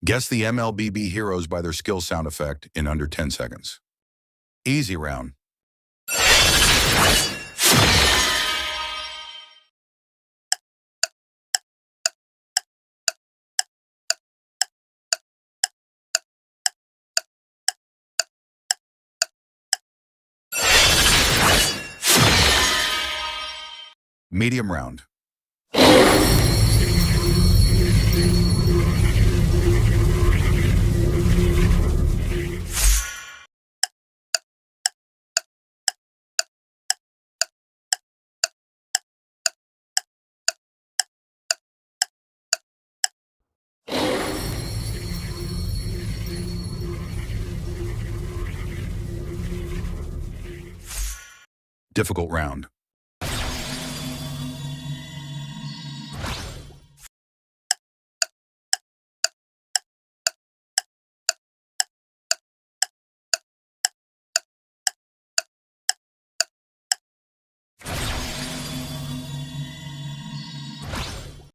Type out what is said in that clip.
Guess the MLBB heroes by their skill sound effect in under 10 seconds. Easy round. Medium round. Difficult round.